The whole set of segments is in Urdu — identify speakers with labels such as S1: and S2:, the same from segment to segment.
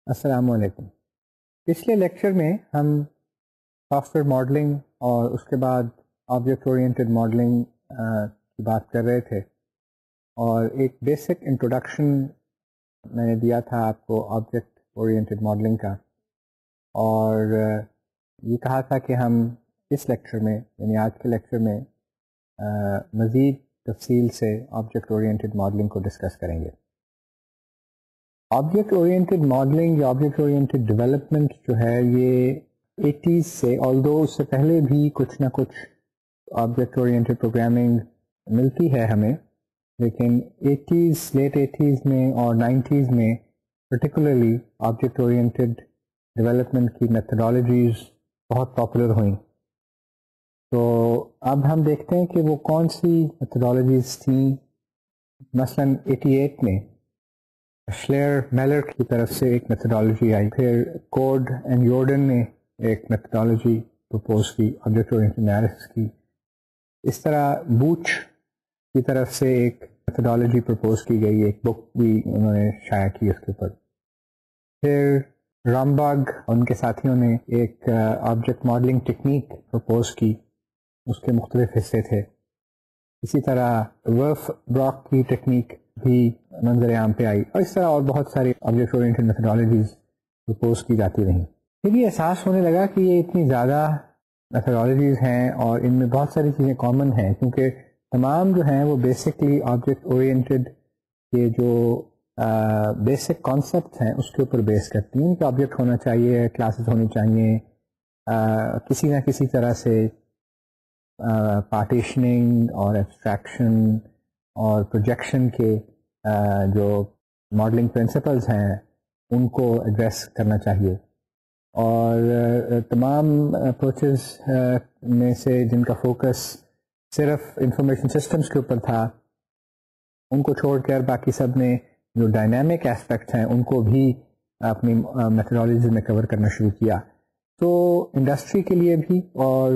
S1: السلام علیکم. پچھلے لیکچر میں ہم سافٹ ویئر ماڈلنگ اور اس کے بعد آبجیکٹ اورینٹڈ ماڈلنگ کی بات کر رہے تھے، اور ایک بیسک انٹروڈکشن میں نے دیا تھا آپ کو آبجیکٹ اورینٹڈ ماڈلنگ کا، اور یہ کہا تھا کہ ہم اس لیکچر میں یعنی آج کے لیکچر میں مزید تفصیل سے آبجیکٹ اورینٹڈ ماڈلنگ کو ڈسکس کریں گے. آبجیکٹ اورینٹڈ ماڈلنگ یا آبجیکٹ اورینٹڈ ڈیولپمنٹ جو ہے یہ 80s سے، آلدو اس سے پہلے بھی کچھ نہ کچھ آبجیکٹ اورینٹڈ پروگرامنگ ملتی ہے ہمیں، لیکن 80s لیٹ 80s میں اور 90s میں پرٹیکولرلی آبجیکٹ اورینٹڈ ڈیولپمنٹ کی میتھڈالوجیز بہت پاپولر ہوئیں. تو اب ہم دیکھتے ہیں کہ وہ کون سی میتھڈالوجیز تھیں. مثلا 88 میں شلیر میلر کی طرف سے ایک میتھڈالوجی آئی، پھر کوڈ اینڈ یورڈن نے ایک میتھڈالوجی پرپوز کی آبجیکٹ اورینٹڈ انالیسس کی. اس طرح بوچ کی طرف سے ایک میتھڈالوجی پرپوز کی گئی، ایک بک بھی انہوں نے شائع کی اس کے اوپر. پھر رامباگ ان کے ساتھیوں نے ایک آبجیکٹ ماڈلنگ ٹیکنیک پرپوز کی، اس کے مختلف حصے تھے. اسی طرح ورف براک کی ٹیکنیک بھی منظر عام پہ آئی، اور اس طرح اور بہت ساری آبجیکٹ اورینٹڈ میتھڈالوجیز پرپوز کی جاتی رہیں. پھر یہ احساس ہونے لگا کہ یہ اتنی زیادہ میتھڈالوجیز ہیں اور ان میں بہت ساری چیزیں کامن ہیں، کیونکہ تمام جو ہیں وہ بیسکلی آبجیکٹ اورینٹڈ کے جو بیسک کانسیپٹ ہیں اس کے اوپر بیس کرتی ہیں کہ آبجیکٹ ہونا چاہیے، کلاسز ہونی چاہیے، کسی نہ کسی طرح سے پارٹیشننگ اور ایبسٹریکشن اور پروجیکشن کے جو ماڈلنگ پرنسپلز ہیں ان کو ایڈریس کرنا چاہیے. اور تمام اپروچز میں سے جن کا فوکس صرف انفارمیشن سسٹمز کے اوپر تھا، ان کو چھوڑ کر باقی سب نے جو ڈائنامک ایسپیکٹس ہیں ان کو بھی اپنی میتھڈالوجی میں کور کرنا شروع کیا. تو انڈسٹری کے لیے بھی اور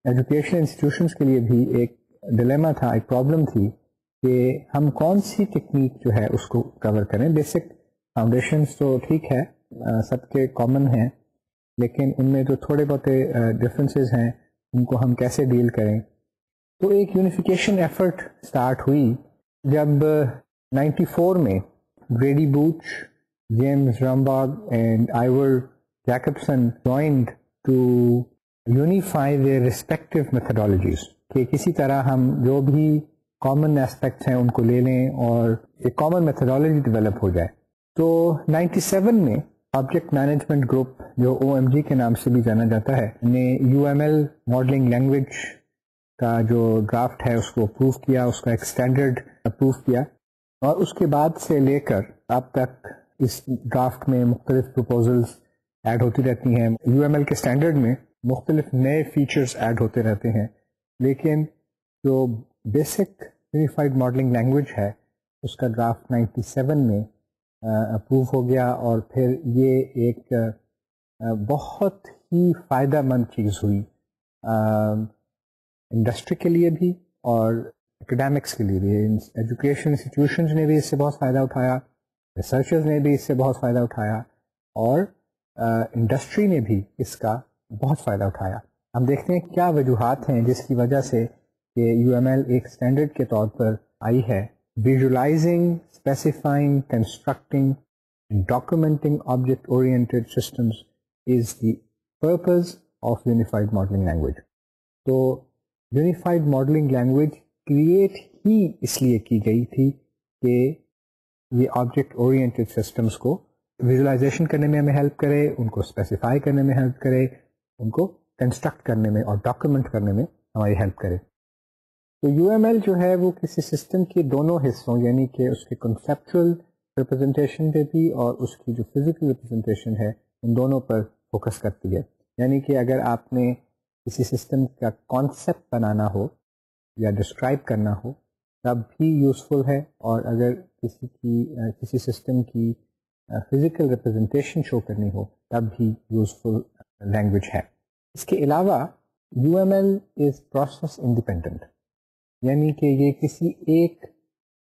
S1: ایجوکیشن انسٹیٹیوشنس کے لیے بھی ایک ڈیلیما تھا، ایک پرابلم تھی کہ ہم کون سی ٹیکنیک جو ہے اس کو کور کریں. بیسک فاؤنڈیشنز تو ٹھیک ہے، سب کے کامن ہیں، لیکن ان میں جو تھوڑے بہت ڈفرینسز ہیں ان کو ہم کیسے ڈیل کریں. تو ایک یونیفیکیشن ایفرٹ سٹارٹ ہوئی جب 94 میں Grady Booch, James Rumbaugh and Ivar Jacobson joined to unify their respective methodologies، کہ کسی طرح ہم جو بھی کامن ایسپیکٹس ہیں ان کو لے لیں اور ایک کامن میتھڈالوجی ڈیولپ ہو جائے. تو 97 میں آبجیکٹ مینجمنٹ گروپ جو OMG کے نام سے بھی جانا جاتا ہے نے UML ماڈلنگ لینگویج کا جو ڈرافٹ ہے اس کو اپروو کیا، اس کا ایک اسٹینڈرڈ اپروو کیا، اور اس کے بعد سے لے کر اب تک اس ڈرافٹ میں مختلف پروپوزلز ایڈ ہوتی رہتی ہیں. UML کے اسٹینڈرڈ میں مختلف نئے فیچرز ایڈ ہوتے رہتے ہیں، لیکن جو بیسک یونیفائڈ ماڈلنگ لینگویج ہے اس کا ڈرافٹ 97 میں اپروو ہو گیا. اور پھر یہ ایک بہت ہی فائدہ مند چیز ہوئی انڈسٹری کے لیے بھی اور اکیڈیمکس کے لیے بھی. ایجوکیشن انسٹیٹیوشنز نے بھی اس سے بہت فائدہ اٹھایا، ریسرچرز نے بھی اس سے بہت فائدہ اٹھایا، اور انڈسٹری نے بھی اس کا بہت فائدہ اٹھایا. ہم دیکھتے ہیں کیا وجوہات ہیں جس کی وجہ سے کہ UML ایک اسٹینڈرڈ کے طور پر آئی ہے. Visualizing, specifying, constructing, documenting object oriented systems is the purpose of unified modelling language. تو یونیفائڈ ماڈلنگ لینگویج کریٹ ہی اس لیے کی گئی تھی کہ یہ آبجیکٹ اورینٹڈ سسٹمز کو ویژولائزیشن کرنے میں ہمیں ہیلپ کرے، ان کو اسپیسیفائی کرنے میں ہیلپ کرے، ان کو کنسٹرکٹ کرنے میں اور ڈاکومنٹ کرنے میں ہماری ہیلپ کرے. تو UML جو ہے وہ کسی سسٹم کے دونوں حصوں، یعنی کہ اس کے کنسیپچول ریپرزنٹیشن پہ بھی اور اس کی جو فزیکل ریپرزنٹیشن ہے ان دونوں پر فوکس کرتی ہے. یعنی کہ اگر آپ نے کسی سسٹم کا کانسیپٹ بنانا ہو یا ڈسکرائب کرنا ہو تب بھی یوزفل ہے، اور اگر کسی سسٹم کی فزیکل ریپرزنٹیشن شو کرنی ہو تب بھی یوزفل لینگویج ہے. اس کے علاوہ UML از پروسیس انڈیپینڈنٹ، یعنی کہ یہ کسی ایک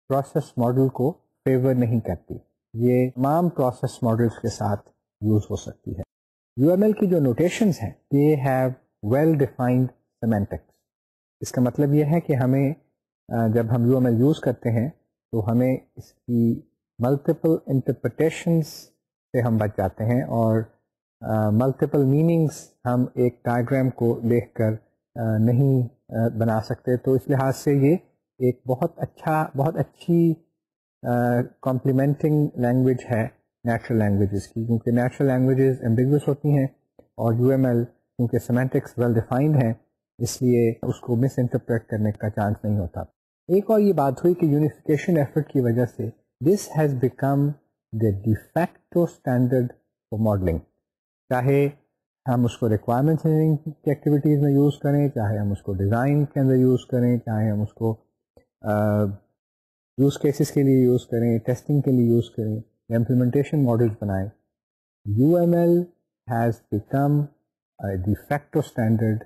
S1: پروسیس ماڈل کو فیور نہیں کرتی. یہ تمام پروسیس ماڈلس کے ساتھ یوز ہو سکتی ہے. یو ایم ایل کی جو نوٹیشنز ہیں they have well defined semantics. اس کا مطلب یہ ہے کہ ہمیں جب ہم یو ایم ایل یوز کرتے ہیں تو ہمیں اس کی ملٹیپل انٹرپریٹیشنس سے ہم بچ جاتے ہیں, اور ملٹیپل میننگس ہم ایک ڈائیگرام کو دیکھ کر نہیں بنا سکتے. تو اس لحاظ سے یہ ایک بہت اچھی کمپلیمنٹنگ لینگویج ہے نیچرل لینگویجز کی, کیونکہ نیچرل لینگویجز ایمبیگوس ہوتی ہیں اور یو ایم ایل کیونکہ سیمینٹکس ویل ڈیفائنڈ ہیں اس لیے اس کو مس انٹرپریٹ کرنے کا چانس نہیں ہوتا. ایک اور یہ بات ہوئی کہ یونیفیکیشن ایفرٹ کی وجہ سے this has become the D facto standard for modelling. چاہے ہم اس کو ریکوائرمنٹ انجینئرنگ کی ایکٹیویٹیز میں یوز کریں, چاہے ہم اس کو ڈیزائن کے اندر یوز کریں, چاہے ہم اس کو یوز کیسز کے لیے یوز کریں, ٹیسٹنگ کے لیے یوز کریں, یا امپلیمنٹیشن ماڈلز بنائیں, U M L has become de facto standard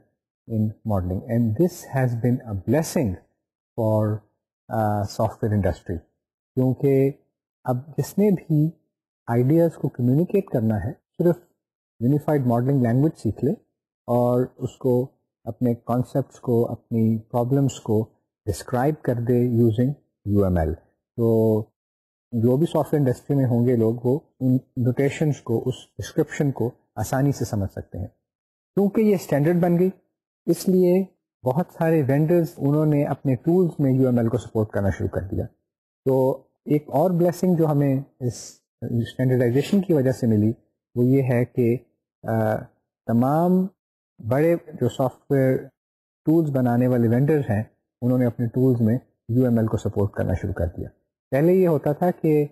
S1: in modeling, and this has been a blessing for software industry. کیونکہ اب جس نے بھی آئیڈیاز کو کمیونیکیٹ کرنا ہے صرف یونیفائڈ ماڈلنگ لینگویج سیکھ لے اور اس کو اپنے کانسیپٹس کو, اپنی پرابلمس کو ڈسکرائب کر دے یوزنگ یو ایم ایل. تو جو بھی سافٹ ویئر انڈسٹری میں ہوں گے لوگ وہ ان نوٹیشنس کو, اس ڈسکرپشن کو آسانی سے سمجھ سکتے ہیں. کیونکہ یہ اسٹینڈرڈ بن گئی اس لیے بہت سارے وینڈرز انہوں نے اپنے ٹولز میں یو ایم ایل کو سپورٹ کرنا شروع کر دیا. تو ایک اور بلیسنگ جو ہمیں اس اسٹینڈرڈائزیشن کی وجہ سے ملی وہ یہ ہے کہ تمام بڑے جو سافٹ ویئر ٹولز بنانے والے وینڈرز ہیں انہوں نے اپنے ٹولز میں یو ایم ایل کو سپورٹ کرنا شروع کر دیا. پہلے یہ ہوتا تھا کہ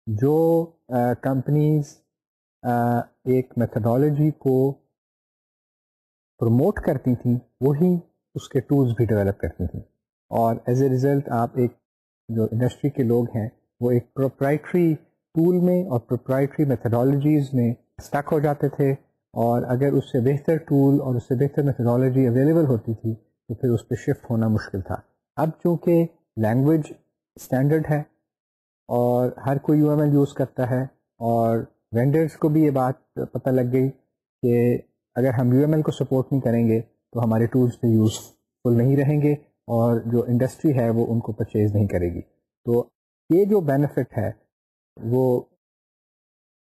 S1: جو کمپنیز ایک میتھڈالوجی کو پروموٹ کرتی تھیں وہی اس کے ٹولز بھی ڈیولپ کرتی تھیں, اور ایز اے ریزلٹ آپ ایک جو انڈسٹری کے لوگ ہیں وہ ایک پروپرائٹری ٹول میں اور پروپرائٹری میتھڈالوجیز میں اسٹک ہو جاتے تھے, اور اگر اس سے بہتر ٹول اور اس سے بہتر میتھڈالوجی اویلیبل ہوتی تھی تو پھر اس پہ شفٹ ہونا مشکل تھا. اب چونکہ لینگویج اسٹینڈرڈ ہے اور ہر کوئی یو ایم ایل یوز کرتا ہے, اور وینڈرز کو بھی یہ بات پتہ لگ گئی کہ اگر ہم یو ایم ایل کو سپورٹ نہیں کریں گے تو ہمارے ٹولز پہ یوزفل نہیں رہیں گے اور جو انڈسٹری ہے وہ ان کو پرچیز نہیں کرے گی. تو یہ جو بینیفٹ ہے وہ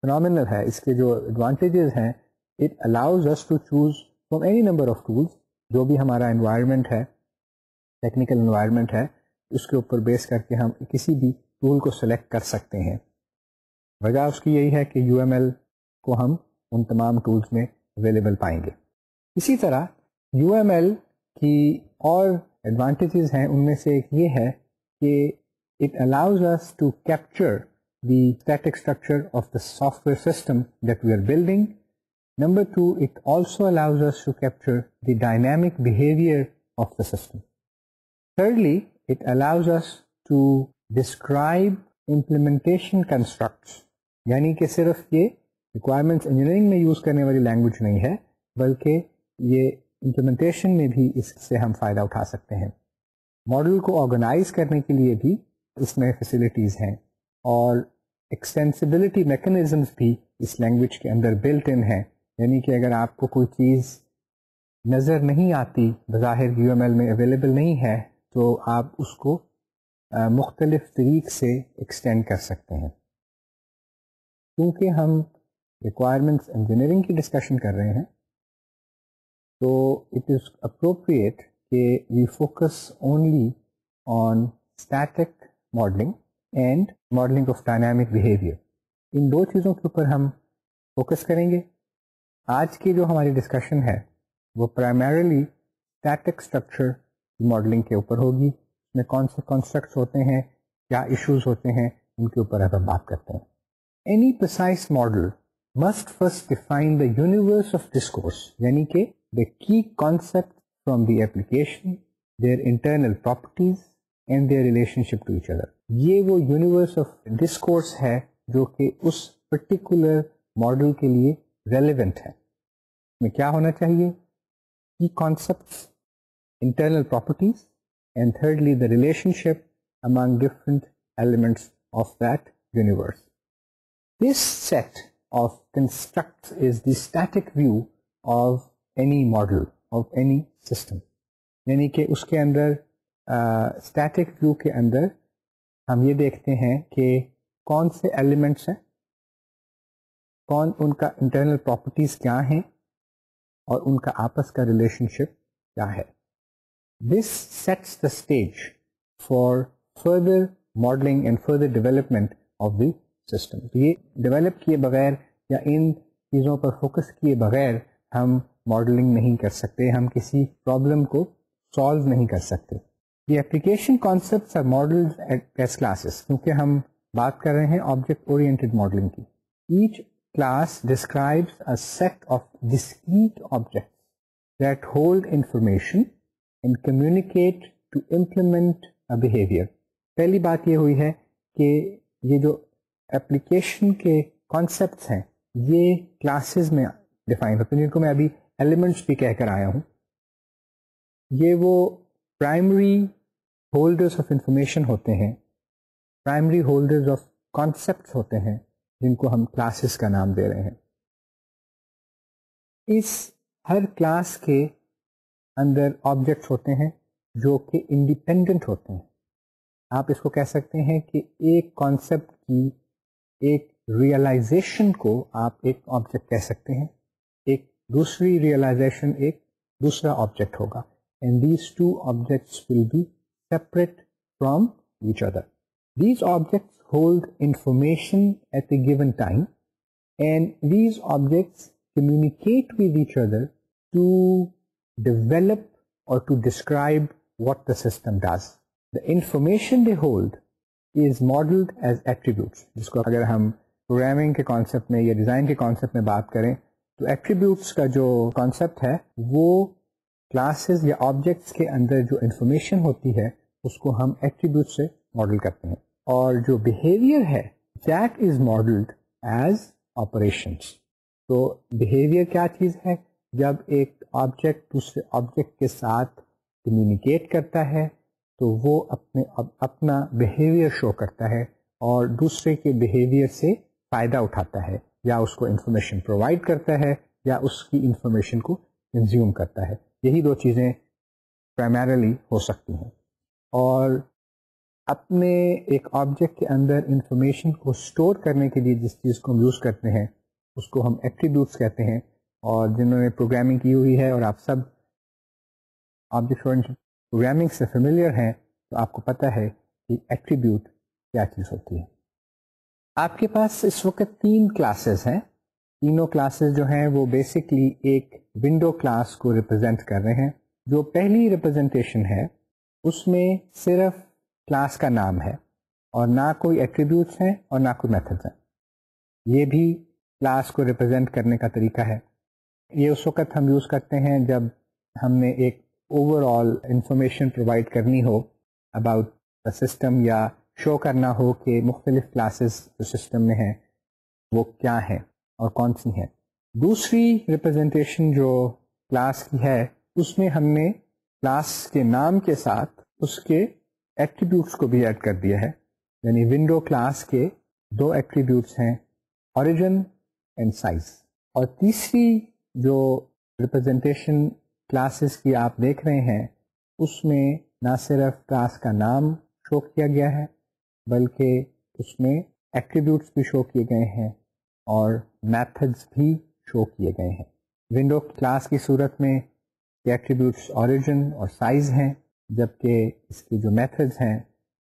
S1: فنامنل ہے. اس کے جو ایڈوانٹیجز ہیں it allows us to choose from any number of tools. جو بھی ہمارا انوائرمنٹ ہے, ٹیکنیکل انوائرمنٹ ہے, اس کے اوپر بیس کر کے ہم کسی بھی ٹول کو سلیکٹ کر سکتے ہیں. وجہ اس کی یہی ہے کہ یو ایم ایل کو ہم ان تمام ٹولز میں اویلیبل پائیں گے. اسی طرح یو ایم ایل کی اور ایڈوانٹیجز ہیں, ان میں سے ایک یہ ہے کہ it allows us to capture the static structure of the software system that we are building. Number 2, it also allows us to capture the dynamic behaviour of the system. Thirdly, it allows us to describe implementation constructs. یعنی کہ صرف یہ ریکوائرمنٹس انجینئرنگ میں یوز کرنے والی لینگویج نہیں ہے بلکہ یہ امپلیمنٹیشن میں بھی اس سے ہم فائدہ اٹھا سکتے ہیں. ماڈل کو آرگنائز کرنے کے لیے بھی اس میں فیسلٹیز ہیں, اور ایکسٹینسبلٹی میکنزمس بھی اس لینگویج کے اندر بلٹ ان ہیں. یعنی کہ اگر آپ کو کوئی چیز نظر نہیں آتی, بظاہر یو ایم ایل میں اویلیبل نہیں ہے, تو آپ اس کو مختلف طریق سے ایکسٹینڈ کر سکتے ہیں. کیونکہ ہم ریکوائرمنٹس انجینئرنگ کی ڈسکشن کر رہے ہیں تو اٹ از اپروپریٹ کہ we focus only on static modelling and modelling of dynamic behaviour. ان دو چیزوں کے اوپر ہم فوکس کریں گے. آج کی جو ہماری ڈسکشن ہے وہ پرائمریلی اسٹیٹک اسٹرکچر ماڈلنگ کے اوپر ہوگی. اس میں کون سے کانسیپٹس ہوتے ہیں, کیا ایشوز ہوتے ہیں, ان کے اوپر اب ہم بات کرتے ہیں. Any precise model must first define the universe of discourse, یعنی کہ the key concepts from the application, their internal properties and their relationship to each other. یہ وہ universe of discourse ہے جو کہ اس particular model کے لیے relevant ہے. اس میں کیا ہونا چاہیے؟ key concepts, internal properties, and thirdly the relationship among different elements of that universe. This set of constructs is the static view of any model, of any system. یعنی کہ اس کے اندر اسٹیٹک ویو کے اندر ہم یہ دیکھتے ہیں کہ کون سے ایلیمنٹس ہیں, کون ان کا انٹرنل پراپرٹیز کیا ہیں, اور ان کا آپس کا ریلیشن شپ کیا ہے. This sets the stage for further modelling and further development of the system. تو یہ ڈیولپ کیے بغیر یا ان چیزوں پر فوکس کیے بغیر ہم ماڈلنگ نہیں کر سکتے, ہم کسی پرابلم کو سالو نہیں کر سکتے. یہ application concepts are modelled as classes, کیونکہ ہم بات کر رہے ہیں آبجیکٹ اورینٹڈ ماڈلنگ کی. Each class describes a set of discrete objects that hold information and communicate to implement a behaviour. پہلی بات یہ ہوئی ہے کہ یہ جو اپلیکیشن کے کانسیپٹس ہیں یہ کلاسز میں ڈیفائن ہوتے ہیں, جن کو میں ابھی ایلیمنٹس بھی کہہ کر آیا ہوں. یہ وہ پرائمری ہولڈرز آف انفارمیشن ہوتے ہیں, پرائمری ہولڈرز آف کانسیپٹس ہوتے ہیں, جن کو ہم کلاسز کا نام دے رہے ہیں. اس ہر کلاس کے اندر آبجیکٹس ہوتے ہیں جو کہ انڈیپینڈنٹ ہوتے ہیں. آپ اس کو کہہ سکتے ہیں کہ ایک کانسیپٹ کی ایک ریئلائزیشن کو آپ ایک آبجیکٹ کہہ سکتے ہیں, ایک دوسری ریئلائزیشن ایک دوسرا آبجیکٹ ہوگا. And these two objects will be separate from each other. These objects hold information at a given time, and these objects communicate with each other to develop or to describe what the system does. The information they hold is modeled as attributes. جس کو اگر ہم پروگرامنگ کے کانسیپٹ میں یا ڈیزائن کے کانسیپٹ میں بات کریں تو ایٹریبیوٹس کا جو کانسیپٹ ہے وہ کلاسز یا آبجیکٹس کے اندر جو انفارمیشن ہوتی ہے اس کو ہم ایٹریبیوٹ سے ماڈل کرتے ہیں, اور جو بیہیویئر ہے that is modelled as operations. تو بیہیویئر کیا چیز ہے؟ جب ایک آبجیکٹ دوسرے آبجیکٹ کے ساتھ کمیونیکیٹ کرتا ہے تو وہ اپنا بیہیویئر شو کرتا ہے اور دوسرے کے بیہیویئر سے فائدہ اٹھاتا ہے, یا اس کو انفارمیشن پرووائڈ کرتا ہے یا اس کی انفارمیشن کو کنزیوم کرتا ہے. یہی دو چیزیں پرائمریلی ہو سکتی ہیں. اور اپنے ایک آبجیکٹ کے اندر انفارمیشن کو اسٹور کرنے کے لیے جس چیز کو ہم یوز کرتے ہیں اس کو ہم ایٹریبیوٹس کہتے ہیں. اور جنہوں نے پروگرامنگ کی ہوئی ہے اور آپ سب آبجیکٹ اورینٹڈ پروگرامنگ سے فیملیئر ہیں تو آپ کو پتہ ہے کہ ایٹریبیوٹ کیا چیز ہوتی ہے. آپ کے پاس اس وقت 3 کلاسز ہیں. تینوں کلاسز جو ہیں وہ بیسکلی ایک ونڈو کلاس کو ریپرزینٹ کر رہے ہیں. جو پہلی ریپرزنٹیشن ہے اس میں صرف کلاس کا نام ہے اور نہ کوئی ایٹریبیوٹس ہیں اور نہ کوئی میتھڈز ہیں. یہ بھی کلاس کو ریپرزینٹ کرنے کا طریقہ ہے. یہ اس وقت ہم یوز کرتے ہیں جب ہم نے ایک اوور آل انفارمیشن پرووائڈ کرنی ہو اباؤٹ دا سسٹم, یا شو کرنا ہو کہ مختلف کلاسز جو سسٹم میں ہیں وہ کیا ہیں اور کون سی ہیں. دوسری ریپرزنٹیشن جو کلاس کی ہے اس میں ہم نے کلاس کے نام کے ساتھ اس کے ایٹریبیوٹس کو بھی ایڈ کر دیا ہے. یعنی ونڈو کلاس کے 2 ایٹریبیوٹس ہیں, اوریجن اینڈ سائز. اور تیسری جو ریپرزنٹیشن کلاسز کی آپ دیکھ رہے ہیں اس میں نہ صرف کلاس کا نام شو کیا گیا ہے بلکہ اس میں ایٹریبیوٹس بھی شو کیے گئے ہیں اور میتھڈس بھی شو کیے گئے ہیں. ونڈو کلاس کی صورت میں ایٹریبیوٹس اوریجن اور سائز ہیں, جبکہ اس کے جو میتھڈس ہیں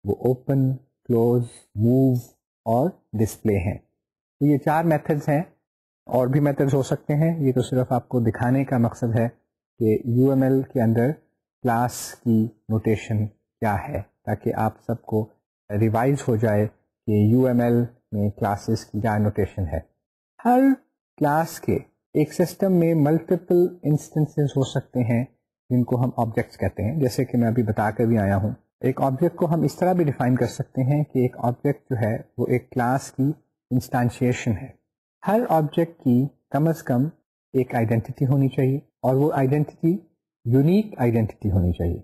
S1: وہ اوپن, کلوز, موو اور ڈسپلے ہیں. تو یہ 4 میتھڈس ہیں, اور بھی میتھڈس ہو سکتے ہیں. یہ تو صرف آپ کو دکھانے کا مقصد ہے کہ یو ایم ایل کے اندر کلاس کی نوٹیشن کیا ہے, تاکہ آپ سب کو ریوائز ہو جائے کہ یو ایم ایل میں کلاسز کی کیا نوٹیشن ہے. ہر کلاس کے ایک سسٹم میں ملٹیپل انسٹنسز ہو سکتے ہیں جن کو ہم آبجیکٹس کہتے ہیں. جیسے کہ میں ابھی بتا کر بھی آیا ہوں, ایک آبجیکٹ کو ہم اس طرح بھی ڈیفائن کر سکتے ہیں کہ ایک آبجیکٹ جو ہے وہ ایک کلاس کی انسٹانشیشن ہے. ہر آبجیکٹ کی کم از کم ایک آئیڈینٹی ہونی چاہیے, اور وہ آئیڈینٹی یونیک آئیڈینٹی ہونی چاہیے.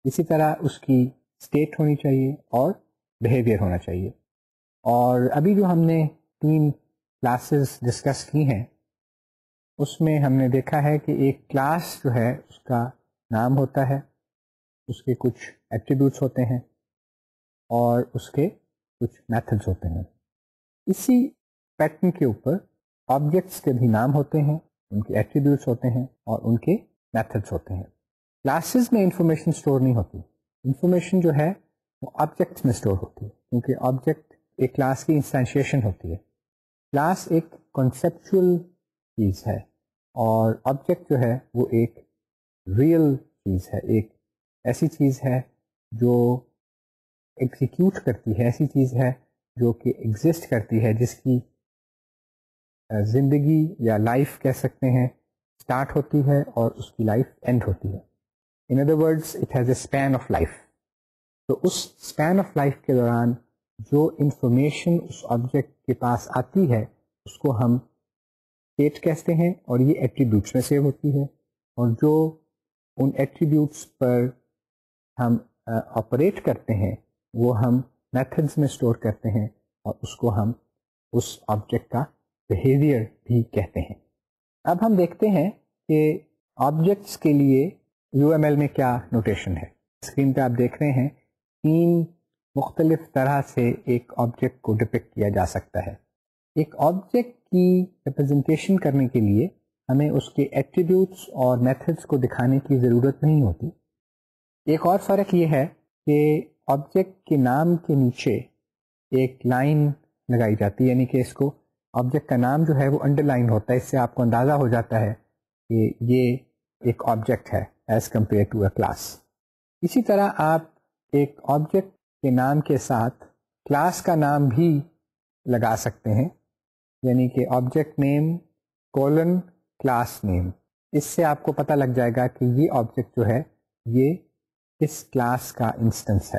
S1: اسی طرح اس کی اسٹیٹ ہونی چاہیے اور بیہیویئر ہونا چاہیے. اور ابھی جو ہم نے 3 کلاسز ڈسکس کی ہیں اس میں ہم نے دیکھا ہے کہ ایک کلاس جو ہے اس کا نام ہوتا ہے، اس کے کچھ ایٹریبیوٹس ہوتے ہیں اور اس کے کچھ میتھڈز ہوتے ہیں. اسی پیٹرن کے اوپر آبجیکٹس کے بھی نام ہوتے ہیں، ان کے ایٹریبیوٹس ہوتے ہیں اور ان کے میتھڈس ہوتے ہیں. کلاسز میں انفارمیشن اسٹور نہیں ہوتی، انفارمیشن جو ہے وہ آبجیکٹس میں اسٹور ہوتی ہے، کیونکہ آبجیکٹ ایک کلاس کی انسٹینشیشن ہوتی ہے. کلاس ایک کنسیپچول چیز ہے اور آبجیکٹ جو ہے وہ ایک ریئل چیز ہے، ایک ایسی چیز ہے جو ایگزیکیوٹ کرتی ہے، ایسی چیز ہے جو کہ ایگزسٹ کرتی ہے، جس کی زندگی یا لائف کہہ سکتے ہیں اسٹارٹ ہوتی ہے اور اس کی لائف اینڈ ہوتی ہے. In other words it has a span of life. تو اس اسپین آف لائف کے دوران جو انفارمیشن اس آبجیکٹ کے پاس آتی ہے اس کو ہم اسٹیٹ کہتے ہیں اور یہ ایٹریبیوٹس میں سیو ہوتی ہے، اور جو ان ایٹریبیوٹس پر ہم آپریٹ کرتے ہیں وہ ہم میتھڈز میں اسٹور کرتے ہیں اور اس کو ہم اس آبجیکٹ کا بیہیویئر بھی کہتے ہیں. اب ہم دیکھتے ہیں کہ آبجیکٹس کے لیے یو ایم ایل میں کیا نوٹیشن ہے. اسکرین پہ آپ دیکھ رہے ہیں 3 مختلف طرح سے ایک آبجیکٹ کو ڈپکٹ کیا جا سکتا ہے. ایک آبجیکٹ کی ریپرزنٹیشن کرنے کے لیے ہمیں اس کے ایٹریبیوٹس اور میتھڈس کو دکھانے کی ضرورت نہیں ہوتی. ایک اور فرق یہ ہے کہ آبجیکٹ کے نام کے نیچے ایک لائن لگائی جاتی ہے، یعنی کہ اس کو آبجیکٹ کا نام جو ہے وہ انڈر لائن ہوتا ہے. اس سے آپ کو اندازہ ہو جاتا ہے کہ یہ ایک آبجیکٹ ہے as compare to a class. اسی طرح آپ ایک آبجیکٹ کے نام کے ساتھ کلاس کا نام بھی لگا سکتے ہیں، یعنی کہ object name colon class name. اس سے آپ کو پتہ لگ جائے گا کہ یہ آبجیکٹ جو ہے یہ اس کلاس کا انسٹنس ہے.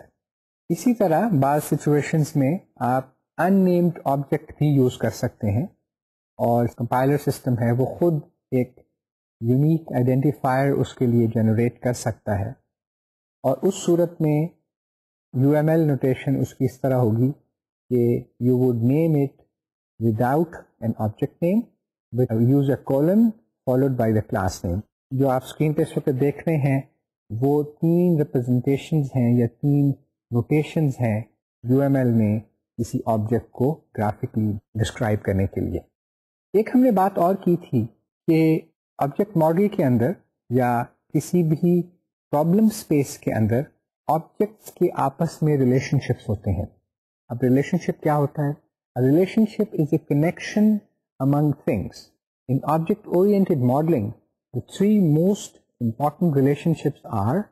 S1: اسی طرح بعض سچویشنز میں آپ ان نیمڈ آبجیکٹ بھی یوز کر سکتے ہیں اور کمپائلر سسٹم ہے وہ خود ایک یونیک آئیڈینٹیفائر اس کے لیے جنریٹ کر سکتا ہے، اور اس صورت میں یو ایم ایل نوٹیشن اس کی اس طرح ہوگی کہ you would name it without an object name but use a colon followed by the class name. جو آپ اسکرین پہ اس وقت دیکھ رہے ہیں وہ 3 ریپرزنٹیشنز ہیں یا 3 نوٹیشنز ہیں یو ایم ایل میں کسی آبجیکٹ کو گرافکلی ڈسکرائب کرنے کے لیے. ایک ہم نے بات اور کی تھی کہ آبجیکٹ ماڈل کے اندر یا کسی بھی پرابلم اسپیس کے اندر آبجیکٹس کے آپس میں ریلیشن شپس ہوتے ہیں. اب ریلیشن شپ کیا ہوتا ہے؟ Relation ship is a connection among things. In object-oriented modeling, the 3 most important relationships are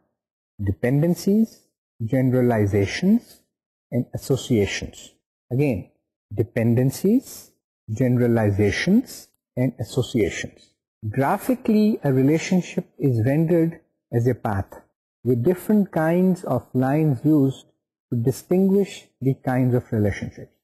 S1: dependencies, generalizations, and associations. Again, dependencies, generalizations, and associations. Graphically, a relationship is rendered as a path with different kinds of lines used to distinguish the kinds of relationships.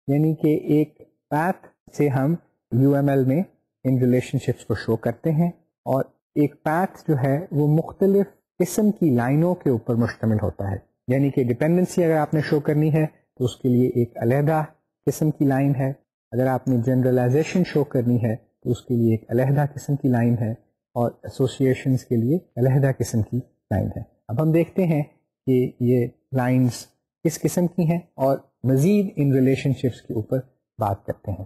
S1: یعنی کہ ایک پاتھ سے ہم یو ایم ایل میں ان ریلیشن شپس کو شو کرتے ہیں، اور ایک پاتھ جو ہے وہ مختلف قسم کی لائنوں کے اوپر مشتمل ہوتا ہے. یعنی کہ ڈپینڈنسی اگر آپ نے شو کرنی ہے تو اس کے لیے ایک علیحدہ قسم کی لائن ہے، اگر آپ نے جنرلائزیشن شو کرنی ہے تو اس کے لیے ایک علیحدہ قسم کی لائن ہے، اور ایسوسیشنس کے لیے علیحدہ قسم کی لائن ہے. اب ہم دیکھتے ہیں کہ یہ لائنس کس قسم کی ہیں اور مزید ان ریلیشن شپس کے اوپر بات کرتے ہیں.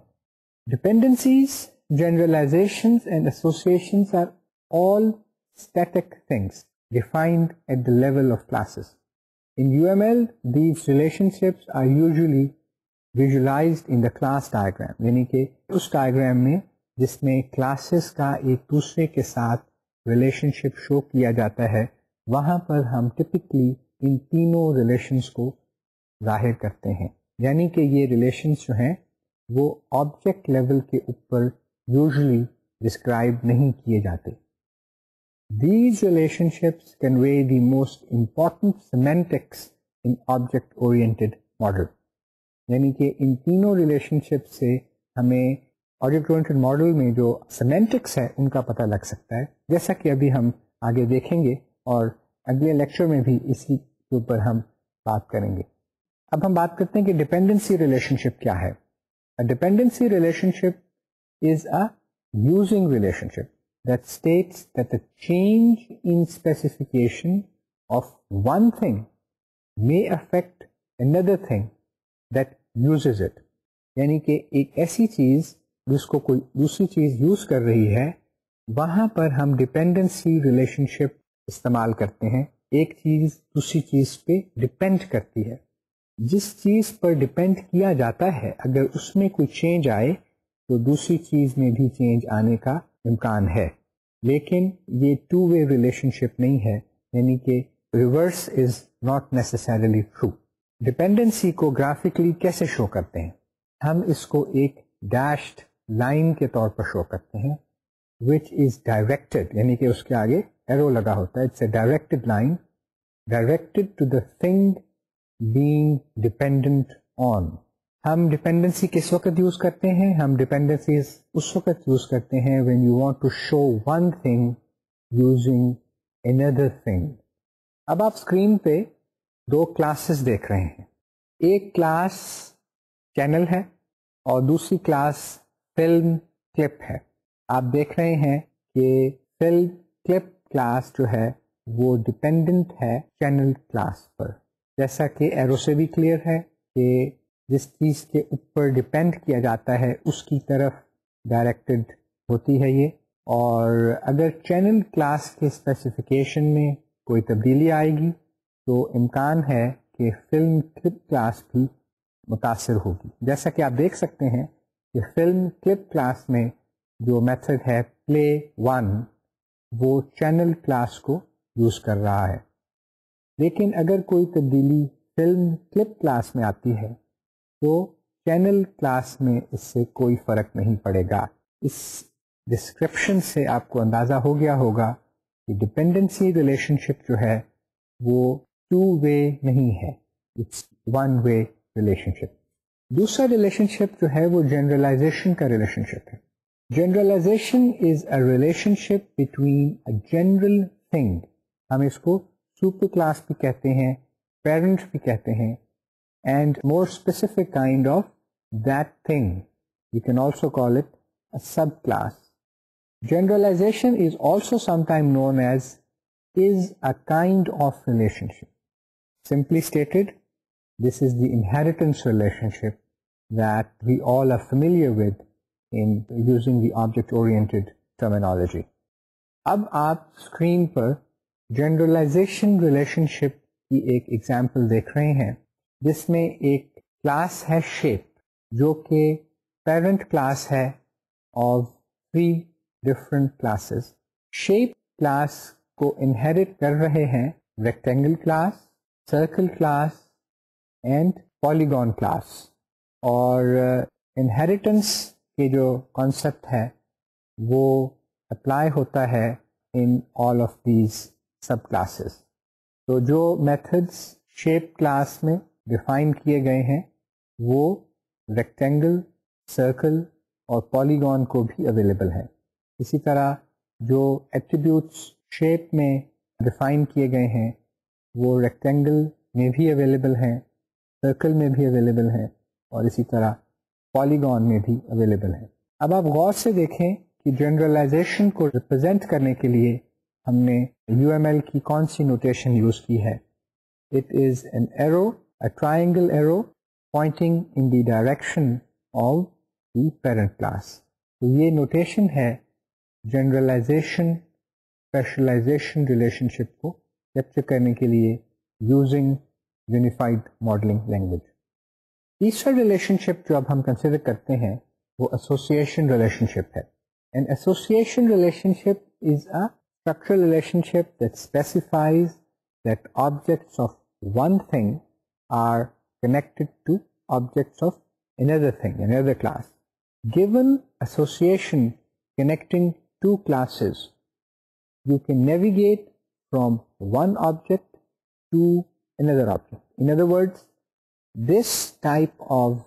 S1: Dependencies, generalizations and associations are all static things defined at the level of classes. In UML, these relationships are usually visualized in the class diagram. یعنی کہ اس ڈائیگرام میں جس میں کلاسز کا ایک دوسرے کے ساتھ ریلیشن شپ شو کیا جاتا ہے، وہاں پر ہم ٹپکلی ان تینوں ریلیشنز کو ظاہر کرتے ہیں. یعنی کہ یہ ریلیشنز جو ہیں وہ آبجیکٹ لیول کے اوپر یوزلی ڈسکرائب نہیں کیے جاتے. These relationships convey the most important semantics in object-oriented model. یعنی کہ ان تینوں ریلیشن شپ سے ہمیں آبجیکٹ اورینٹڈ ماڈل میں جو سیمینٹکس ہے ان کا پتہ لگ سکتا ہے، جیسا کہ ابھی ہم آگے دیکھیں گے اور اگلے لیکچر میں بھی اسی کے اوپر ہم بات کریں گے. اب ہم بات کرتے ہیں کہ ڈپینڈنسی ریلیشن شپ کیا ہے. A dependency relationship is a using relationship that states that a change in specification of one thing may affect another thing that uses it. یعنی کہ ایک ایسی چیز جس کو کوئی دوسری چیز یوز کر رہی ہے، وہاں پر ہم ڈپینڈنسی ریلیشن شپ استعمال کرتے ہیں. ایک چیز دوسری چیز پہ ڈپینڈ کرتی ہے. جس چیز پر ڈپینڈ کیا جاتا ہے اگر اس میں کوئی چینج آئے تو دوسری چیز میں بھی چینج آنے کا امکان ہے، لیکن یہ ٹو وے ریلیشن شپ نہیں ہے، یعنی کہ reverse is not necessarily true. Dependency کو گرافکلی کیسے شو کرتے ہیں؟ ہم اس کو ایک ڈیشڈ لائن کے طور پر شو کرتے ہیں which is directed، یعنی کہ اس کے آگے ایرو لگا ہوتا ہے. It's a directed line directed to the thing being dependent on. ہم ڈپینڈنسی کس وقت یوز کرتے ہیں؟ ہم ڈپینڈنسیز اس وقت یوز کرتے ہیں when you want to show one thing using another thing. اب آپ اسکرین پہ دو کلاسز دیکھ رہے ہیں. ایک کلاس چینل ہے اور دوسری کلاس فلم کلپ ہے. آپ دیکھ رہے ہیں کہ فلم کلپ کلاس جو ہے وہ ڈپینڈنٹ ہے چینل کلاس پر، جیسا کہ ایرو سے بھی کلیئر ہے کہ جس چیز کے اوپر ڈپینڈ کیا جاتا ہے اس کی طرف ڈائریکٹڈ ہوتی ہے یہ. اور اگر چینل کلاس کے اسپیسیفیکیشن میں کوئی تبدیلی آئے گی تو امکان ہے کہ فلم کلپ کلاس بھی متاثر ہوگی. جیسا کہ آپ دیکھ سکتے ہیں کہ فلم کلپ کلاس میں جو میتھڈ ہے پلے ون وہ چینل کلاس کو یوز کر رہا ہے، لیکن اگر کوئی تبدیلی فلم کلپ کلاس میں آتی ہے تو چینل کلاس میں اس سے کوئی فرق نہیں پڑے گا. اس ڈسکرپشن سے آپ کو اندازہ ہو گیا ہوگا کہ ڈپینڈنسی ریلیشن شپ جو ہے وہ ٹو وے نہیں ہے، اٹس ون وے ریلیشن شپ. دوسرا ریلیشن شپ جو ہے وہ جنرلائزیشن کا ریلیشن شپ ہے. Generalisation is a relation ship between a general thing. ہم اس کو سپر کلاس بھی کہتے ہیں، پیرنٹ بھی کہتے ہیں، and more specific kind of that thing. You can also call it a sub class. Generalization is also sometimes known as is a kind of relationship. Simply stated, this is the inheritance relationship that we all are familiar with in using the object-oriented terminology. اب آپ اسکرین پر جنرلائزیشن ریلیشن شپ کی ایک ایگزامپل دیکھ رہے ہیں جس میں ایک کلاس ہے شیپ جو کہ پیرنٹ کلاس ہے of 3 different classes. Shape class کو inherit کر رہے ہیں rectangle class, circle class and polygon class. اور inheritance کے جو concept ہے وہ apply ہوتا ہے in all of these sub classes. تو جو methods shape class میں define کیے گئے ہیں وہ rectangle, circle اور polygon کو بھی available ہیں. اسی طرح جو ایٹریبیوٹس شیپ میں ڈیفائن کیے گئے ہیں وہ ریکٹینگل میں بھی اویلیبل ہیں، سرکل میں بھی اویلیبل ہیں اور اسی طرح پالیگون میں بھی اویلیبل ہیں. اب آپ غور سے دیکھیں کہ جنرلائزیشن کو ریپرزینٹ کرنے کے لیے ہم نے یو ایم ایل کی کون سی نوٹیشن یوز کی ہے. It is an arrow, a triangle arrow pointing in the direction of the parent class. تو یہ نوٹیشن ہے جنرلائزیشن اسپیشلائزیشن ریلیشن شپ کو کیپچر کرنے کے لیے یوزنگ یونیفائڈ ماڈلنگ لینگویج. تیسرا ریلیشن شپ جو اب ہم کنسیڈر کرتے ہیں وہ ایسوسیشن ریلیشن شپ ہے. An association relationship is a structural relationship that specifies that objects of one thing are connected to objects of another thing, another class. Given association connecting two classes, you can navigate from one object to another object. In other words, this type of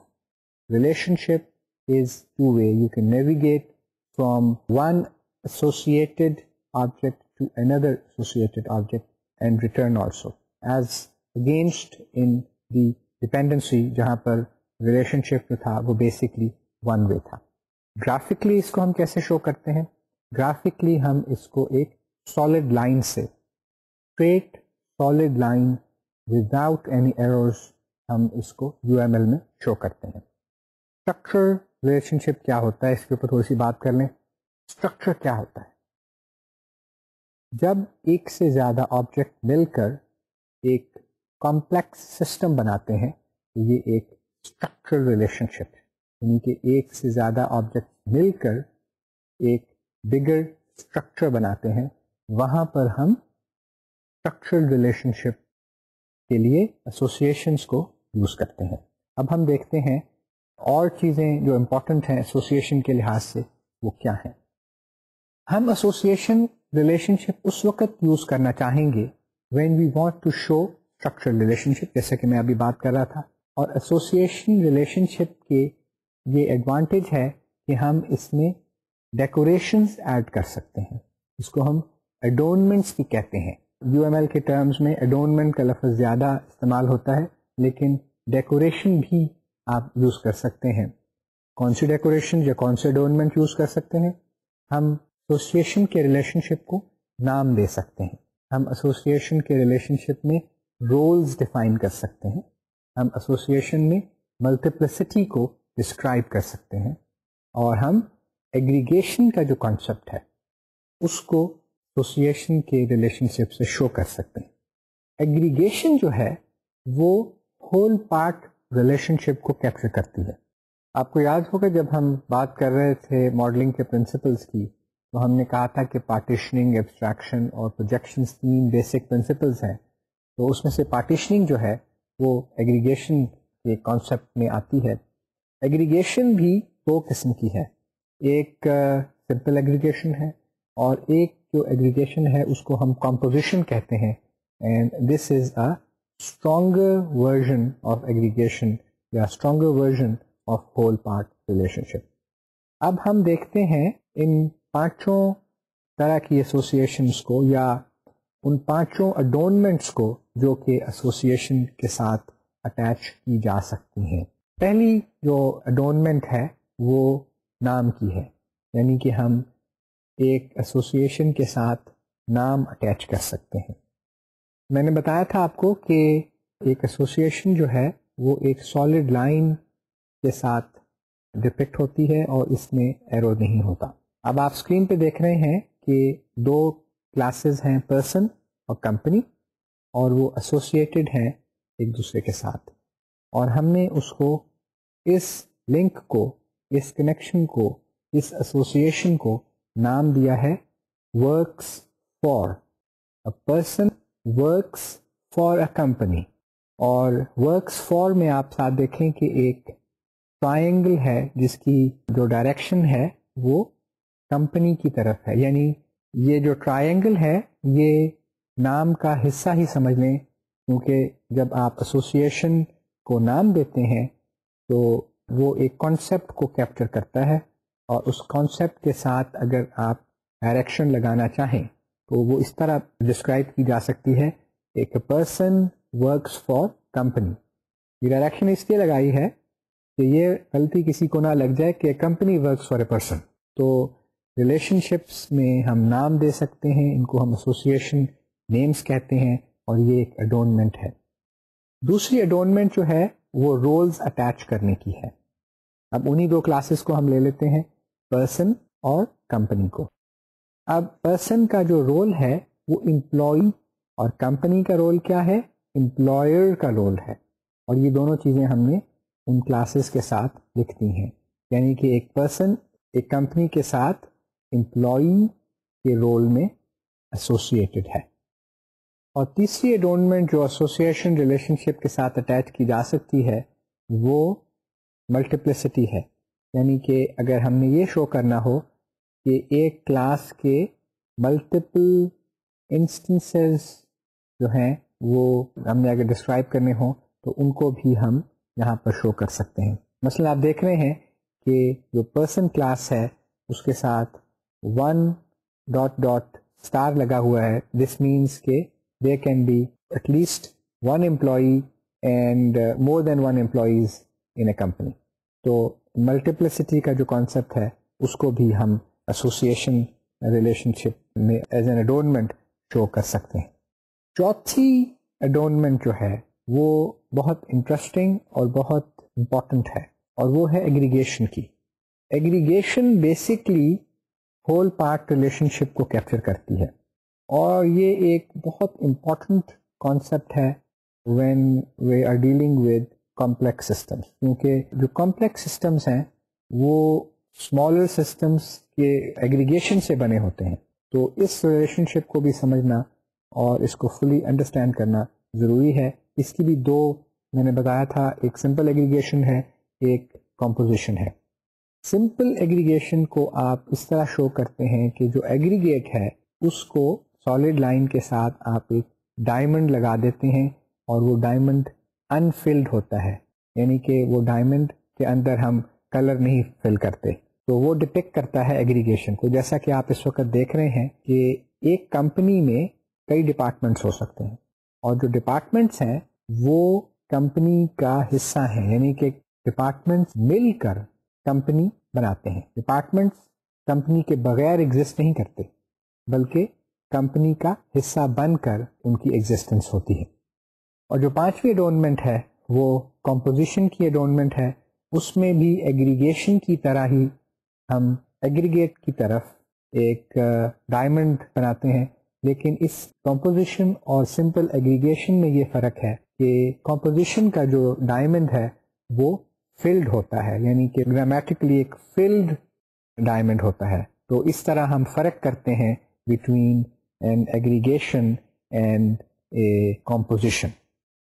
S1: relationship is two-way. You can navigate from one associated object to another associated object and return also. As against in the dependency, جہاں پر relationship جو تھا وہ basically ون وے تھا. گرافکلی اس کو ہم کیسے شو کرتے ہیں؟ گرافکلی ہم اس کو ایک سالڈ لائن سے، straight solid line without any arrows, ہم اس کو UML میں شو کرتے ہیں. اسٹرکچر ریلیشن شپ کیا ہوتا ہے، اس کے اوپر تھوڑی سی بات کر لیں. اسٹرکچر کیا ہوتا ہے؟ جب ایک سے زیادہ آبجیکٹ مل کر ایک کمپلیکس سسٹم بناتے ہیں تو یہ ایک اسٹرکچرل ریلیشن شپ ہے. یعنی کہ ایک سے زیادہ آبجیکٹ مل کر ایک بگر اسٹرکچر بناتے ہیں، وہاں پر ہم اسٹرکچرل ریلیشن شپ کے لیے ایسوسیشنس کو یوز کرتے ہیں. اب ہم دیکھتے ہیں اور چیزیں جو امپورٹنٹ ہیں ایسوسیشن کے لحاظ سے وہ کیا ہیں. ہم ایسوسیشن ریلیشن شپ اس وقت یوز کرنا چاہیں گے when we want to show structural relationship, جیسے کہ میں ابھی بات کر رہا تھا. اور ایسوسیشن ریلیشن شپ کے یہ ایڈوانٹیج ہے کہ ہم اس میں ڈیکوریشنز ایڈ کر سکتے ہیں، اس کو ہم ایڈورنمنٹس بھی کہتے ہیں. UML کے ٹرمز میں ایڈورنمنٹ کا لفظ زیادہ استعمال ہوتا ہے، لیکن ڈیکوریشن بھی آپ یوز کر سکتے ہیں. کون سی ڈیکوریشن یا کون سے ایڈورنمنٹ یوز کر سکتے ہیں؟ ہم ایسوسیشن کے ریلیشن شپ کو نام دے سکتے ہیں. ہم ایسوسیشن کے ریلیشن شپ میں رولز ڈیفائن کر سکتے ہیں. ہم ایسوسیشن میں ملٹیپلسٹی کو ڈسکرائب کر سکتے ہیں. اور ہم ایگریگیشن کا جو کانسیپٹ ہے اس کو ایسوسیشن کے ریلیشن شپ سے شو کر سکتے ہیں. ایگریگیشن جو ہے وہ ہول پارٹ ریلیشن شپ کو کیپچر کرتی ہے. آپ کو یاد ہوگا جب ہم بات کر رہے تھے ماڈلنگ کے پرنسپلس کی، تو ہم نے کہا تھا کہ پارٹیشننگ، ایبسٹریکشن اور پروجیکشنز 3 بیسک پرنسپلس ہیں. تو اس میں سے پارٹیشننگ جو ہے وہ ایگریگیشن کے کانسیپٹ میں آتی ہے. ایگریگیشن بھی 2 قسم کی ہے، ایک سمپل ایگریگیشن ہے اور ایک جو ایگریگیشن ہے اس کو ہم کمپوزیشن کہتے ہیں. And this is a stronger version of aggregation یا stronger version of whole part relationship. اب ہم دیکھتے ہیں ان 5 طرح کی ایسوسیشنس کو یا ان 5 ایڈورنمنٹس کو جو کہ ایسوسیشن کے ساتھ اٹیچ کی جا سکتی ہیں. پہلی جو ایڈورنمنٹ ہے وہ نام کی ہے، یعنی کہ ہم ایک ایسوسیشن کے ساتھ نام اٹیچ کر سکتے ہیں. میں نے بتایا تھا آپ کو کہ ایک ایسوسیشن جو ہے وہ ایک سالڈ لائن کے ساتھ ڈپکٹ ہوتی ہے اور اس میں ایرو نہیں ہوتا. اب آپ اسکرین پہ دیکھ رہے ہیں کہ 2 کلاسز ہیں، پرسن اور کمپنی، اور وہ ایسوسیٹڈ ہیں ایک دوسرے کے ساتھ. اور ہم نے اس کو، اس لنک کو، اس کنیکشن کو، اس ایسوسیشن کو نام دیا ہے works for. A person works for a company. اور ورکس فار میں آپ ساتھ دیکھیں کہ ایک ٹرائنگل ہے جس کی جو ڈائریکشن ہے وہ کمپنی کی طرف ہے. یعنی یہ جو ٹرائنگل ہے یہ نام کا حصہ ہی سمجھ لیں، کیونکہ جب آپ ایسوسیشن کو نام دیتے ہیں تو وہ ایک کانسیپٹ کو کیپچر کرتا ہے، اور اس کانسیپٹ کے ساتھ اگر آپ ڈائریکشن لگانا چاہیں تو وہ اس طرح ڈسکرائب کی جا سکتی ہے، ایک پرسن ورکس فار کمپنی. یہ ڈائریکشن اس لیے لگائی ہے کہ یہ غلطی کسی کو نہ لگ جائے کہ company works for a person. تو ریلیشن شپس میں ہم نام دے سکتے ہیں، ان کو ہم ایسوسیشن نیمز کہتے ہیں، اور یہ ایک ایڈورنمنٹ ہے. دوسری ایڈورنمنٹ جو ہے وہ رولز اٹیچ کرنے کی ہے. اب انہی 2 کلاسز کو ہم لے لیتے ہیں، پرسن اور کمپنی کو. اب پرسن کا جو رول ہے وہ امپلائی، اور کمپنی کا رول کیا ہے؟ امپلائر کا رول ہے. اور یہ دونوں چیزیں ہم نے ان کلاسز کے ساتھ لکھ دی ہیں، یعنی کہ ایک پرسن ایک کمپنی کے ساتھ امپلائی کے رول میں ایسوسیٹڈ ہے. اور تیسری ایڈورنمنٹ جو ایسوسیشن ریلیشن شپ کے ساتھ اٹیچ کی جا سکتی ہے وہ ملٹیپلسٹی ہے. یعنی کہ اگر ہم نے یہ شو کرنا ہو کہ ایک کلاس کے ملٹیپل انسٹنسز جو ہیں وہ ہم نے اگر ڈسکرائب کرنے ہوں تو ان کو بھی ہم یہاں پر شو کر سکتے ہیں. مثلا آپ دیکھ رہے ہیں کہ جو پرسن کلاس ہے اس کے ساتھ 1 لگا ہوا ہے. دس مینس کہ there can be at least 1 employee and more than 1 employees in a company. تو ملٹیپلسٹی کا جو کانسیپٹ ہے اس کو بھی ہم ایسوسیشن ریلیشن شپ میں ایز این اڈورنمنٹ شو کر سکتے ہیں. چوتھی اڈورنمنٹ جو ہے وہ بہت انٹرسٹنگ اور بہت امپورٹنٹ ہے اور وہ ہے ایگریگیشن کی. Aggregation basically whole part relationship کو کیپچر کرتی ہے اور یہ ایک بہت امپورٹنٹ کانسیپٹ ہے when we are dealing with complex systems, کیونکہ جو کمپلیکس سسٹمس ہیں وہ اسمالر سسٹمس کے ایگریگیشن سے بنے ہوتے ہیں. تو اس ریلیشن شپ کو بھی سمجھنا اور اس کو فلی انڈرسٹینڈ کرنا ضروری ہے. اس کی بھی دو میں نے بتایا تھا، ایک سمپل ایگریگیشن ہے، ایک کمپوزیشن ہے. سمپل ایگریگیشن کو آپ اس طرح شو کرتے ہیں کہ جو ایگریگیٹ ہے اس کو سالڈ لائن کے ساتھ آپ ایک ڈائمنڈ لگا دیتے ہیں اور وہ ڈائمنڈ انفلڈ ہوتا ہے، یعنی کہ وہ ڈائمنڈ کے اندر ہم کلر نہیں فل کرتے. تو وہ ڈپکٹ کرتا ہے ایگریگیشن کو. جیسا کہ آپ اس وقت دیکھ رہے ہیں کہ ایک کمپنی میں کئی ڈپارٹمنٹس ہو سکتے ہیں اور جو ڈپارٹمنٹس ہیں وہ کمپنی کا حصہ ہیں، یعنی کہ ڈپارٹمنٹس مل کر کمپنی بناتے ہیں. ڈپارٹمنٹس کمپنی کے بغیر ایگزسٹ نہیں کرتے بلکہ کمپنی کا حصہ بن کر ان کی ایگزسٹنس ہوتی ہے. اور جو پانچویں اڈورنمنٹ ہے وہ کمپوزیشن کی اڈورنمنٹ ہے. اس میں بھی ایگریگیشن کی طرح ہی ہم ایگریگیٹ کی طرف ایک ڈائمنڈ بناتے ہیں، لیکن اس کمپوزیشن اور سمپل ایگریگیشن میں یہ فرق ہے کہ کمپوزیشن کا جو ڈائمنڈ ہے وہ فلڈ ہوتا ہے، یعنی کہ گرامیٹیکلی ایک فلڈ ڈائمنڈ ہوتا ہے. تو اس طرح ہم فرق کرتے ہیں between an aggregation and a composition.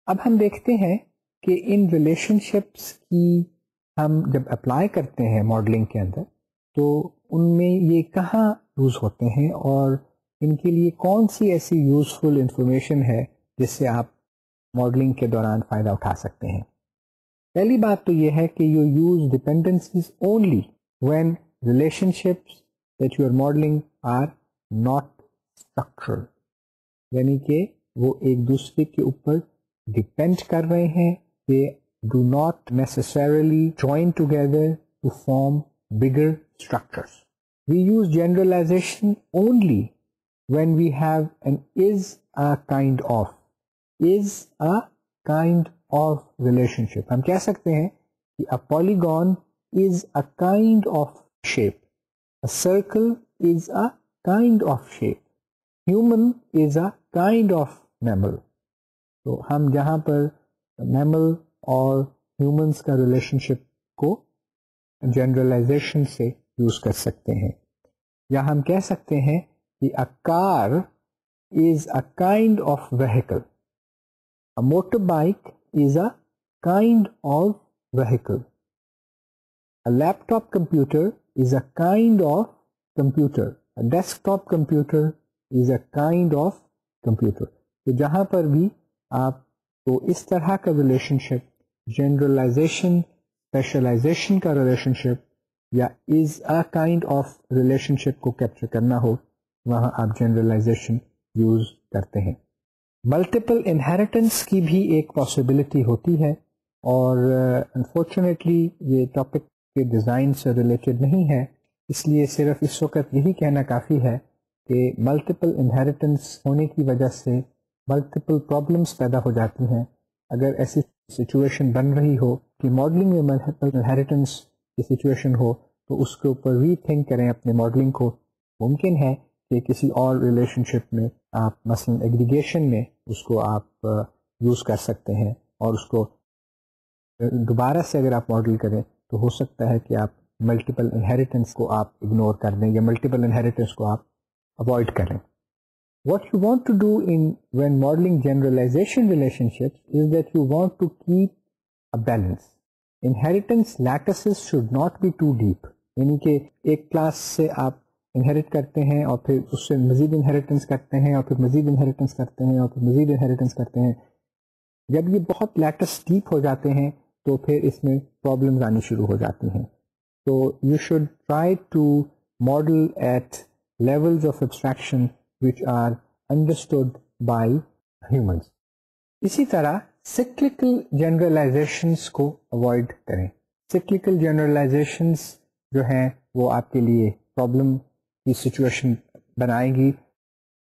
S1: اب ہم دیکھتے ہیں کہ ان ریلیشن شپس کی ہم جب اپلائی کرتے ہیں ماڈلنگ کے اندر تو ان میں یہ کہاں یوز ہوتے ہیں اور ان کے لیے کون سی ایسی یوزفل انفارمیشن ہے جس سے آپ ماڈلنگ کے دوران فائدہ اٹھا سکتے ہیں. پہلی بات تو یہ ہے کہ you use dependencies only when relationships that you are modelling are not structural, یعنی کہ وہ ایک دوسرے کے اوپر ڈپینڈ کر رہے ہیں. They do not necessarily join together to form bigger structures. We use generalization only when we have an is a kind of relationship. ہم کہہ سکتے ہیں کہ a polygon is a kind of shape, a circle is a kind of shape, human is a kind of mammal. تو ہم جہاں پر mammal اور humans کا relationship کو جنرلائزیشن سے یوز کر سکتے ہیں. یا ہم کہہ سکتے ہیں کہ a car is a kind of vehicle, a motorbike is a kind of vehicle, a laptop computer is a kind of computer, a desktop computer is a kind of computer. تو جہاں پر بھی آپ کو اس طرح کا ریلیشن شپ، جنرلائزیشن اسپیشلائزیشن کا ریلیشن شپ یا از اے کائنڈ آف ریلیشن شپ کو کیپچر کرنا ہو، وہاں آپ جنرلائزیشن یوز کرتے ہیں. ملٹیپل انہیریٹنس کی بھی ایک پاسبلٹی ہوتی ہے اور انفارچونیٹلی یہ ٹاپک کے ڈیزائن سے ریلیٹڈ نہیں ہے، اس لیے صرف اس وقت یہی کہنا کافی ہے کہ ملٹیپل انہیریٹنس ہونے کی وجہ سے ملٹیپل پرابلمس پیدا ہو جاتی ہیں. اگر ایسی سچویشن بن رہی ہو کہ ماڈلنگ میں ملٹیپل انہیریٹنس کی سچویشن ہو تو اس کے اوپر ری تھنک کریں اپنے ماڈلنگ کو. ممکن ہے کہ کسی اور ریلیشن شپ میں آپ مثلا ایگریگیشن میں اس کو آپ یوز کر سکتے ہیں اور اس کو دوبارہ سے اگر آپ ماڈل کریں تو ہو سکتا ہے کہ آپ ملٹیپل انہیریٹنس کو آپ اگنور کر دیں یا ملٹیپل انہیریٹنس کو آپ اوائڈ کریں. What you want to do when modeling generalization relationships is that you want to keep a balance. Inheritance lattices should not be too deep. یعنی کہ ایک کلاس سے آپ انہیریٹ کرتے ہیں اور پھر اس سے مزید انہیریٹنس کرتے ہیں اور پھر مزید انہیریٹنس کرتے ہیں اور پھر مزید انہیریٹنس کرتے ہیں. جب یہ بہت لیٹس ڈیپ ہو جاتے ہیں تو پھر اس میں پرابلمز آنی شروع ہو جاتی ہیں. تو you should try to model at levels of abstraction which are understood by humans. اسی طرح cyclical generalizations کو avoid کریں. سکلیکل جنرلائزیشنس جو ہیں وہ آپ کے لیے پرابلم کی سچویشن بنائے گی.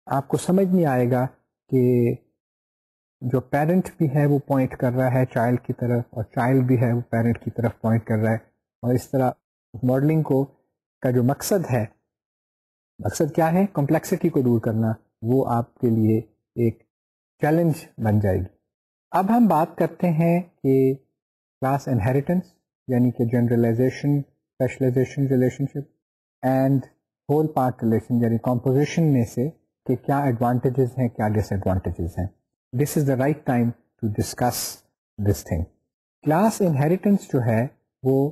S1: آپ کو سمجھ نہیں آئے گا کہ جو پیرنٹ بھی ہے وہ پوائنٹ کر رہا ہے چائلڈ کی طرف اور چائلڈ بھی ہے وہ پیرنٹ کی طرف پوائنٹ کر رہا ہے, اور اس طرح ماڈلنگ کو کا جو مقصد ہے, مقصد کیا ہے, کمپلیکسٹی کو دور کرنا, وہ آپ کے لیے ایک چیلنج بن جائے گی. اب ہم بات کرتے ہیں کہ کلاس انہیریٹنس یعنی کہ generalization specialization relationship and whole part relation یعنی کمپوزیشن میں سے کہ کیا ایڈوانٹیجز ہیں کیا ڈس ایڈوانٹیجز ہیں. This is the right time to discuss this thing. Class inheritance جو ہے وہ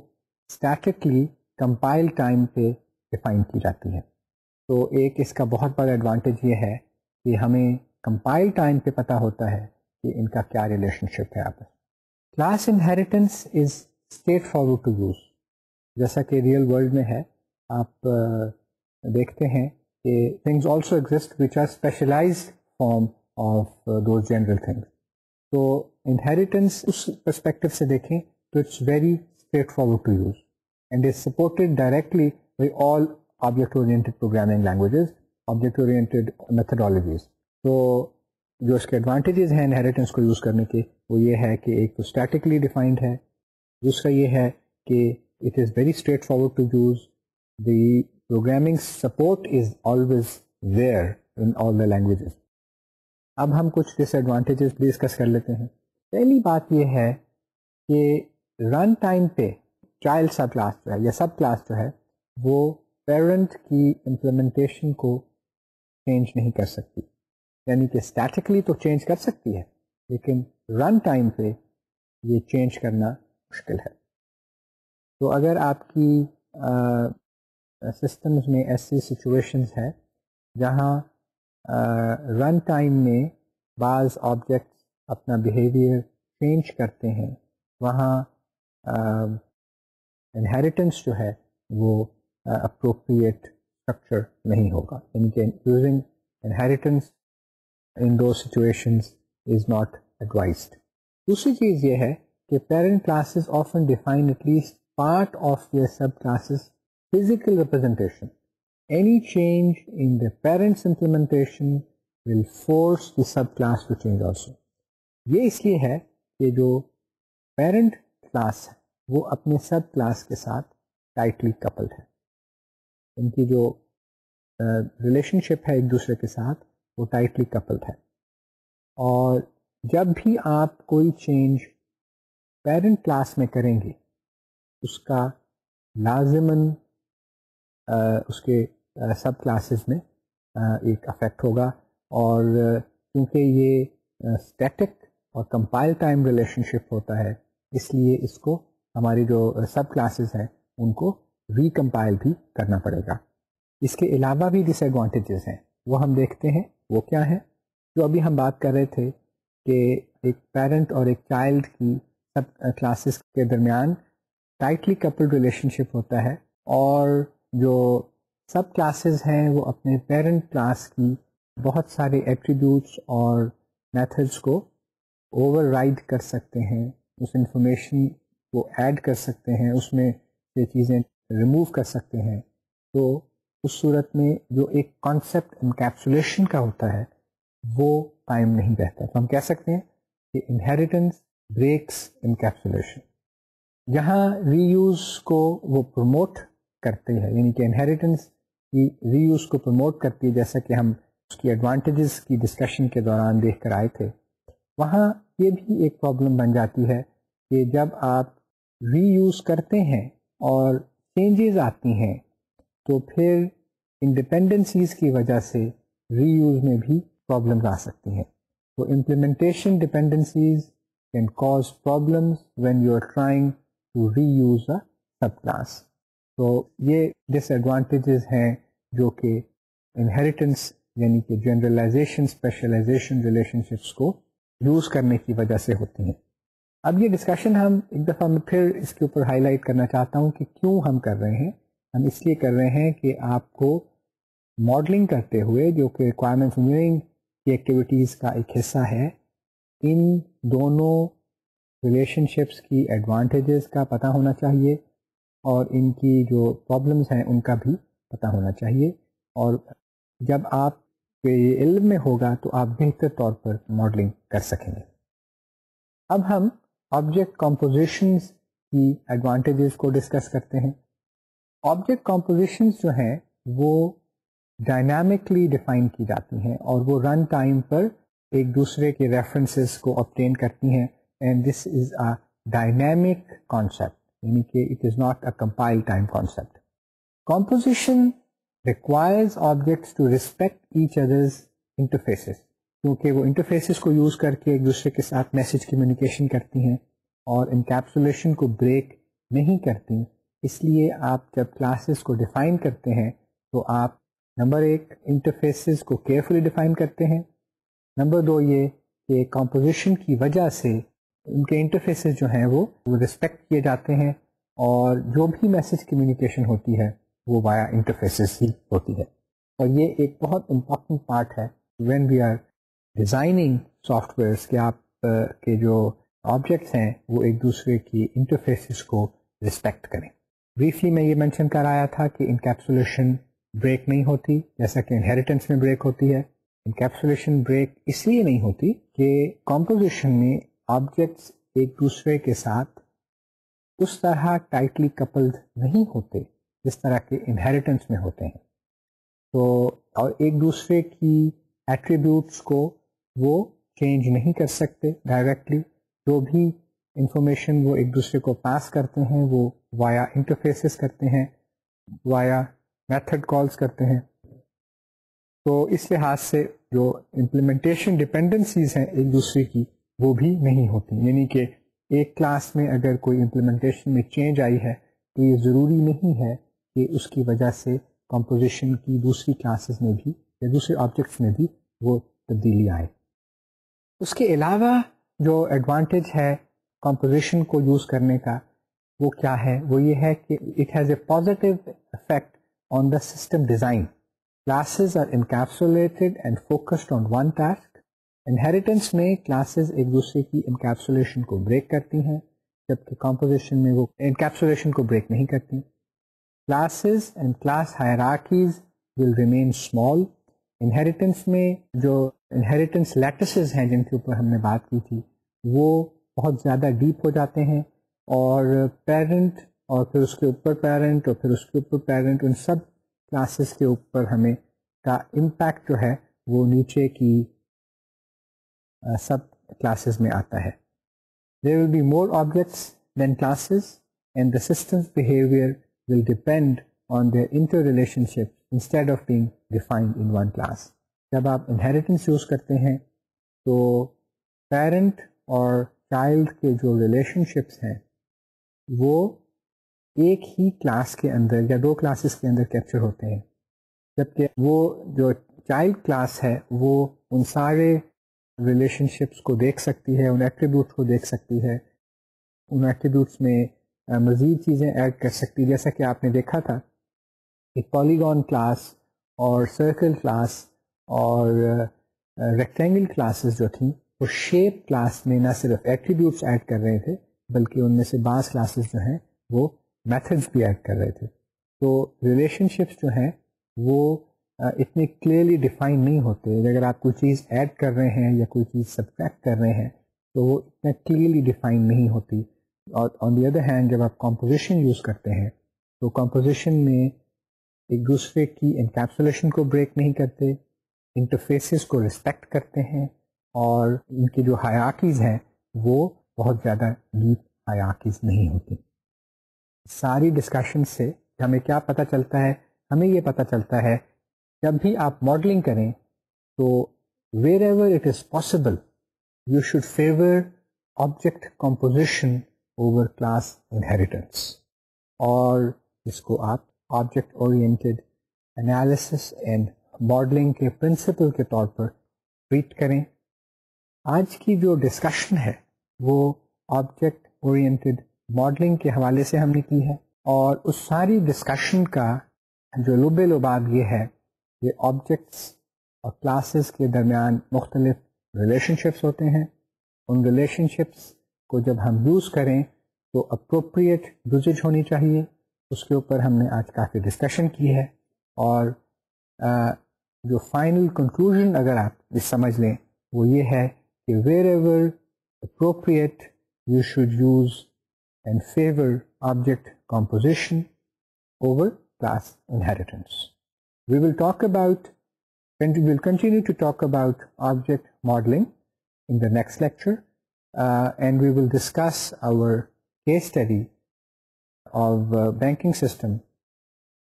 S1: اسٹیٹکلی کمپائل ٹائم پہ ڈیفائن کی جاتی ہے. تو ایک اس کا بہت بڑا ایڈوانٹیج یہ ہے کہ ہمیں کمپائل ٹائم پہ پتہ ہوتا ہے کہ ان کا کیا ریلیشن شپ ہے آپس. Class inheritance is straightforward to use, جیسا کہ ریئل ورلڈ میں ہے. آپ دیکھتے ہیں کہ things also exist which are specialized form of those general things. تو انہیریٹنس اس پرسپیکٹو سے دیکھیں تو it's very straightforward to use and is supported directly by all object oriented programming languages, object oriented methodologies. تو جو اس کے ایڈوانٹیجز ہیں انہیریٹنس کو یوز کرنے کے وہ یہ ہے کہ ایک تو اسٹیٹکلی ڈیفائنڈ ہے, دوسرا یہ ہے کہ it is very straightforward to use, the programming support is always where in all the languages. اب ہم کچھ ڈس ایڈوانٹیجز ڈسکس کر لیتے ہیں. پہلی بات یہ ہے کہ رن ٹائم پہ چائلڈ سب کلاس جو ہے یا سب کلاس جو ہے وہ پیرنٹ کی امپلیمنٹیشن کو چینج نہیں کر سکتی. یعنی کہ اسٹیٹکلی تو چینج کر سکتی ہے لیکن رن ٹائم پہ یہ چینج کرنا مشکل ہے. تو اگر آپ کی سسٹمز میں ایسی سچویشنز ہے جہاں رن ٹائم میں بعض آبجیکٹس اپنا بیہیویئر چینج کرتے ہیں, وہاں انہیریٹنس جو ہے وہ اپروپریٹ اسٹرکچر نہیں ہوگا. یعنی کہ using inheritance in those situations is not advised. دوسری چیز یہ ہے کہ parent classes often define at least part of their subclasses physical representation. Any change in the parent's implementation will force the subclass to change also. یہ اس لیے ہے کہ جو parent class ہے وہ اپنے سب کلاس کے ساتھ ٹائٹلی کپلڈ ہے. ان کی جو ریلیشن شپ ہے ایک دوسرے کے ساتھ وہ ٹائٹلی کپلڈ ہے, اور جب بھی آپ کوئی چینج پیرنٹ کلاس میں کریں گے اس کا لازماً اس کے سب کلاسز میں ایک افیکٹ ہوگا. اور کیونکہ یہ اسٹیٹک اور کمپائل ٹائم ریلیشن شپ ہوتا ہے اس لیے اس کو ہماری جو سب کلاسز ہیں ان کو ریکمپائل بھی کرنا پڑے گا. اس کے علاوہ بھی ڈس ایڈوانٹیجز ہیں وہ ہم دیکھتے ہیں. وہ کیا ہے؟ جو ابھی ہم بات کر رہے تھے کہ ایک پیرنٹ اور ایک چائلڈ کی سب کلاسز کے درمیان ٹائٹلی کپلڈ ریلیشن شپ ہوتا ہے, اور جو سب کلاسز ہیں وہ اپنے پیرنٹ کلاس کی بہت سارے ایٹریبیوٹس اور میتھڈس کو اوور رائڈ کر سکتے ہیں, اس انفارمیشن کو ایڈ کر سکتے ہیں, اس میں یہ چیزیں ریموو کر سکتے ہیں. تو اس صورت میں جو ایک کانسیپٹ انکیپسولیشن کا ہوتا ہے وہ قائم نہیں رہتا. تو ہم کہہ سکتے ہیں کہ انہیریٹنس بریکس انکیپسولیشن. جہاں ری یوز کو وہ پروموٹ کرتے ہیں, یعنی کہ انہیریٹنس کی ری یوز کو پروموٹ کرتی ہے, جیسا کہ ہم اس کی ایڈوانٹیجز کی ڈسکشن کے دوران دیکھ کر آئے تھے, وہاں یہ بھی ایک پرابلم بن جاتی ہے کہ جب آپ ری یوز کرتے ہیں اور چینجز آتی ہیں تو پھر انڈیپینڈنسیز کی وجہ سے ری یوز میں بھی پرابلمز آ سکتی ہیں. تو implementation dependencies can cause problems when you are trying to reuse a subclass. تو یہ ڈس ایڈوانٹیجز ہیں جو کہ انہیریٹنس یعنی کہ جنرلائزیشن اسپیشلائزیشن ریلیشن شپس کو یوز کرنے کی وجہ سے ہوتی ہیں. اب یہ ڈسکشن ہم ایک دفعہ میں پھر اس کے اوپر ہائی لائٹ کرنا چاہتا ہوں کہ کیوں ہم کر رہے ہیں. ہم اس لیے کر رہے ہیں کہ آپ کو ماڈلنگ کرتے ہوئے جو کہ ریکوائرمنٹ انجینئرنگ کی ایکٹیویٹیز کا ایک حصہ ہے, ان دونوں ریلیشن شپس کی ایڈوانٹیجز کا پتہ ہونا چاہیے اور ان کی جو پرابلمس ہیں ان کا بھی پتہ ہونا چاہیے، اور جب آپ کے علم میں ہوگا تو آپ بہتر طور پر ماڈلنگ کر سکیں گے۔ اب ہم آبجیکٹ کمپوزیشنز کی ایڈوانٹیجز کو ڈسکس کرتے ہیں۔ آبجیکٹ کمپوزیشنز جو ہیں وہ ڈائنامکلی ڈیفائن کی جاتی ہیں اور وہ رن ٹائم پر ایک دوسرے کے ریفرنسز کو obtain کرتی ہیں، and this is a dynamic concept, یعنی کہ it is not a compile time concept. Composition requires objects to respect each other's interfaces، کیونکہ وہ انٹرفیسز کو یوز کر کے ایک دوسرے کے ساتھ میسج کمیونیکیشن کرتی ہیں اور انکیپسولیشن کو بریک نہیں کرتی۔ اس لیے آپ جب کلاسز کو ڈیفائن کرتے ہیں تو آپ نمبر 1 انٹرفیسز کو کیئرفلی ڈیفائن کرتے ہیں، نمبر 2 یہ کہ کمپوزیشن کی وجہ سے ان کے انٹرفیسز جو ہیں وہ رسپیکٹ کیے جاتے ہیں، اور جو بھی میسج کمیونیکیشن ہوتی ہے وہ وایا انٹرفیسز ہی ہوتی ہے۔ اور یہ ایک بہت امپورٹنٹ پارٹ ہے when we are designing softwares کہ آپ کے جو آبجیکٹس ہیں وہ ایک دوسرے کی انٹرفیسز کو رسپیکٹ کریں۔ بریفلی میں یہ مینشن کر آیا تھا کہ انکیپسولیشن بریک نہیں ہوتی جیسا کہ انہیریٹنس میں بریک ہوتی ہے۔ انکیپسولیشن بریک اس لیے نہیں ہوتی کہ کمپوزیشن میں آبجیکٹس ایک دوسرے کے ساتھ اس طرح ٹائٹلی کپلڈ نہیں ہوتے جس طرح کے انہیریٹنس میں ہوتے ہیں، تو اور ایک دوسرے کی ایٹریبیوٹس کو وہ چینج نہیں کر سکتے ڈائریکٹلی، جو بھی انفارمیشن وہ ایک دوسرے کو پاس کرتے ہیں وہ وایا انٹرفیسز کرتے ہیں، وایا میتھڈ کالز کرتے ہیں۔ تو اس لحاظ سے جو امپلیمنٹیشن ڈپینڈنسیز ہیں ایک دوسرے کی وہ بھی نہیں ہوتی، یعنی کہ ایک کلاس میں اگر کوئی امپلیمنٹیشن میں چینج آئی ہے تو یہ ضروری نہیں ہے کہ اس کی وجہ سے کمپوزیشن کی دوسری کلاسز میں بھی یا دوسرے آبجیکٹس میں بھی وہ تبدیلی آئے۔ اس کے علاوہ جو ایڈوانٹیج ہے کمپوزیشن کو یوز کرنے کا وہ کیا ہے، وہ یہ ہے کہ it has a positive effect on the system design. Classes are encapsulated and focused on one task. Inheritance میں کلاسز ایک دوسرے کی انکیپسولیشن کو بریک کرتی ہیں، جبکہ کمپوزیشن میں وہ انکیپسولیشن کو بریک نہیں کرتی۔ Classes and class hierarchies will remain small۔ Inheritance میں جو انہیریٹنس لیٹسز ہیں جن کے اوپر ہم نے بات کی تھی وہ بہت زیادہ ڈیپ ہو جاتے ہیں، اور پیرنٹ اور پھر اس کے اوپر پیرنٹ اور پھر اس کے اوپر پیرنٹ، ان سب کلاسز کے اوپر ہمیں کا امپیکٹ جو ہے وہ نیچے کی سب کلاسز میں آتا ہے۔ There will be more objects than classes and the system's behavior will depend on their interrelationships instead of being defined in one class۔ جب آپ انہیریٹنس یوز کرتے ہیں تو پیرنٹ اور چائلڈ کے جو ریلیشن شپس ہیں وہ ایک ہی کلاس کے اندر یا دو کلاسز کے اندر کیپچر ہوتے ہیں، جبکہ وہ جو چائلڈ کلاس ہے وہ ان سارے ریلیشن شپس کو دیکھ سکتی ہے، ان ایٹریبیوٹس کو دیکھ سکتی ہے، ان ایٹریبیوٹس میں مزید چیزیں ایڈ کر سکتی، جیسا کہ آپ نے دیکھا تھا کہ پالیگون کلاس اور سرکل کلاس اور ریکٹینگل کلاسز جو تھیں وہ شیپ کلاس میں نہ صرف ایٹریبیوٹس ایڈ کر رہے تھے بلکہ ان میں سے بعض کلاسز جو ہیں وہ میتھڈز بھی ایڈ کر رہے تھے۔ تو ریلیشن شپس جو ہیں وہ اتنے کلیئرلی ڈیفائن نہیں ہوتے، اگر آپ کوئی چیز ایڈ کر رہے ہیں یا کوئی چیز سبٹریکٹ کر رہے ہیں تو وہ اتنا کلیئرلی ڈیفائن نہیں ہوتی۔ اور آن دی ادر ہینڈ جب آپ کمپوزیشن یوز کرتے ہیں تو کمپوزیشن میں ایک دوسرے کی انکیپسولیشن کو بریک نہیں کرتے، انٹرفیسز کو رسپیکٹ کرتے ہیں، اور ان کی جو ہائرارکیز ہیں وہ بہت زیادہ ڈیپ ہائرارکیز نہیں ہوتی۔ ساری ڈسکشن سے ہمیں کیا پتہ چلتا ہے؟ ہمیں یہ پتہ چلتا ہے جب بھی آپ ماڈلنگ کریں تو wherever it is possible you should favour object composition over class inheritance, اور اس کو آپ object oriented analysis and modelling کے پرنسپل کے طور پر ٹریٹ کریں۔ آج کی جو ڈسکشن ہے وہ آبجیکٹ اورینٹیڈ ماڈلنگ کے حوالے سے ہم نے کی ہے، اور اس ساری ڈسکشن کا جو لب لباب یہ ہے کہ آبجیکٹس اور کلاسز کے درمیان مختلف ریلیشن شپس ہوتے ہیں، ان ریلیشن شپس کو جب ہم یوز کریں تو اپروپریٹ یوزیج ہونی چاہیے. اس کے اوپر ہم نے آج کافی ڈسکشن کی ہے. اور جو فائنل کنکلوژن اگر آپ سمجھ لیں وہ یہ ہے کہ wherever appropriate you should use and favour object composition over class inheritance. We will continue to talk about object modeling in the next lecture, and we will discuss our case study of banking system,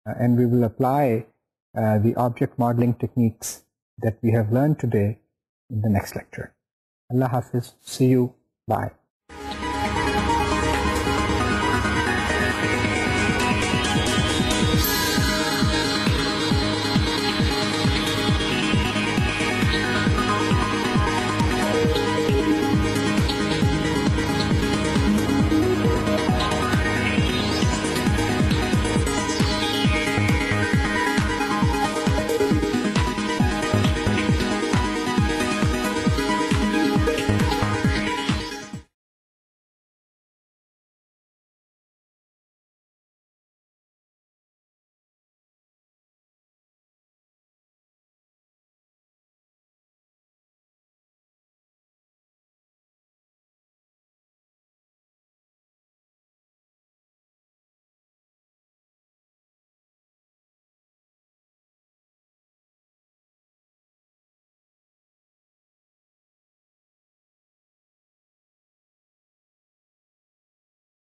S1: and we will apply the object modeling techniques that we have learned today in the next lecture. Allah Hafiz. See you. Bye.